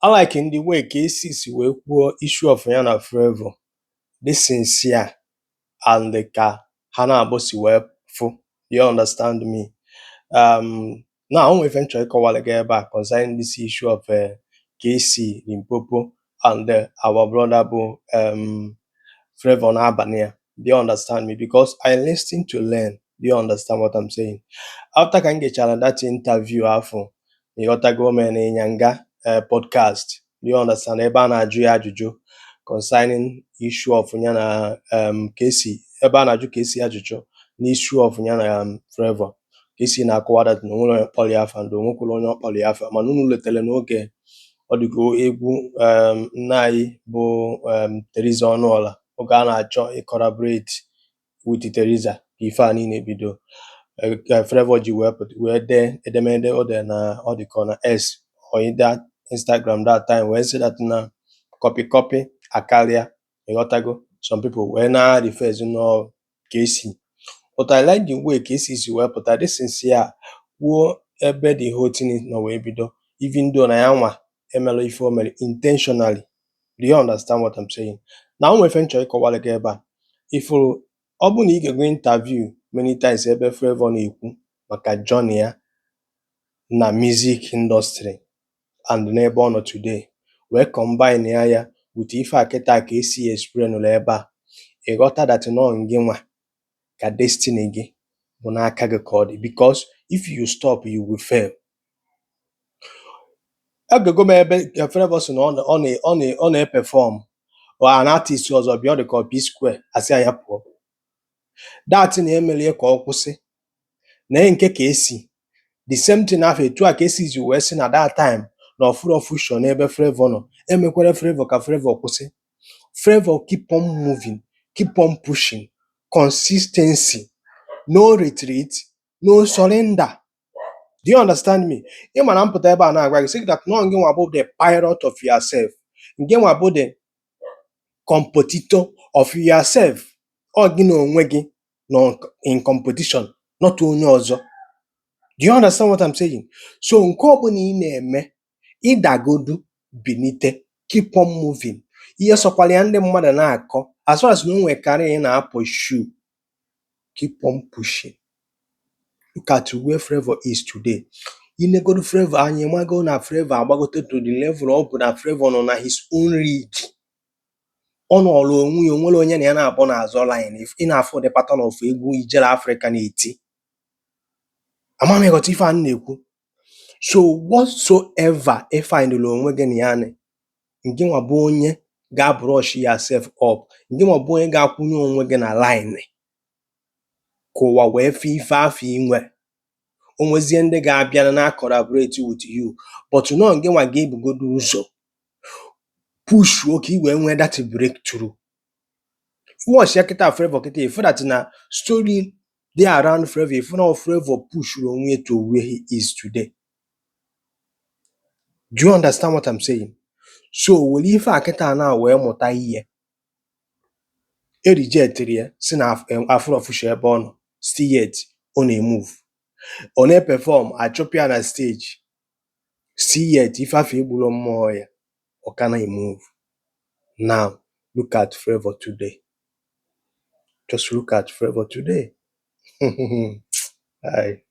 I like in the way Kcee wee kwuo issue of ya na Flavour dị sincere and ka ha na-abụ si wee fụ. You understand me? Now o nwere ife m chọrọ ịkọwara gị ebe a concerning this issue of Kcee Limpopo and our brother bụ Flavour N'abania. Do you understand me? Because I listen to learn. Do you understand what I'm saying? After ka m gechara that interview afọ ịghọtago men ịnyanga podcast. Do you understand? Ebe a na-ajụ ya ajụjụ concerning issue of ya na Kcee. Ebe a na-ajụ Kcee ajụjụ n'issue of ya na Flavour. Kcee na-akọwa that na onwere onye kpọrọ ya afa ndị onwekwuru onye ọkpọrọ ya afa, mana unu letara n'oge ọ dịgo egwu nna anyị bụ Teresa Ọnụọla oge a na-achọ ịcollaborate with Teresa ife a niile bido. Flavour ji wee dee edemede o dee na ọ dịka na S or that Instagram that time wee sị that na copy akarịa. Ịghọtago some people wee na refer no Kcee. But I like the way Kcee si wee pụta dị sincere kwuo ebe the whole thing nọ wee bido, even though na ya nwa emela ife o mere intentionally. Do you understand what I'm saying? Na o nwere ife m chọrọ ịkọwara gị ebe a. Ifuru ọ bụ na ị ga-ego interview many times ebe Flavour na-ekwu maka journey ya na music industry and n'ebe ọ nọ today wee combine ya with ife akịta Kcee explain nụrụ ebe a, ịghọta that nọ ngị nwa ka destiny gị bụ n'aka gị ka ọ dị, because if you stop you will fail. Agụgo m ebe Flavour sị na ọ na-eperform or an artist ọzọ bịa ọ dị ka P-Square asị ya pụọ. That na-emelie ka ọ kwụsị na nke Kcee the same thing after etu a Kcee ji wee sị na that time na ọfụrụ fusion n'ebe Flavour nọ emekwere Flavour ka Flavour kwụsị. Flavour keep on moving, keep on pushing, consistency, no retreat, no surrender. Do you understand me? Ị ma na mpụta ebe a na-agwa gị sị that no ngị nwa bụ the pilot of yourself, ngị nwa bụ the competitor of yourself. Ọ gị na onwe gị nọ in competition, not onye ọzọ. Do you understand what I'm saying? So nke ọbụla ị na-eme ịdagodu binite, keep on moving. Ihe sọkwara ya ndị mmadụ na-akọ as far as na o nwere karịa ị na-apụ shoe, keep on pushing. Look at where Flavour is today. Ị na-egodu Flavour anyị mago na Flavour agbagote to the level ọ bụ na Flavour nọ na his own league. Ọ nọrọ onwe ya, onwere onye na ya na-abụ n'azọ line. Ị na-afụ the pattern of egwu ijele Africa na-eti. Amami ghọta ife a na-ekwu. So whatsoever ị findụlụ onwe gị na ya ngị nwa bụ onye ga-brush yourself up, ngị nwa bụ onye ga-akwụnye onwe gị na line ka ụwa wee fee ife afọ inwe. Onwezie ndị ga-abịa na collaborate with you, but no ngị nwa ga-ebugodo ụzọ push ka i wee nwee that breakthrough. Watch ya kịta Flavour kịta ifu that na story dey around Flavour, ifu na Flavour push onwe to where he is today. Do you understand what I'm saying? So were ife akịta na wee mụta ihe e rejectri ya si na afro official ebe ọ nọ, still yet ọ na-emove, ọ na-perform achọpụ ya na stage, still yet ife afọ egburu mmụọ ya ọ ka na-emove. Now look at Flavour today. Just look at Flavour today. Aye.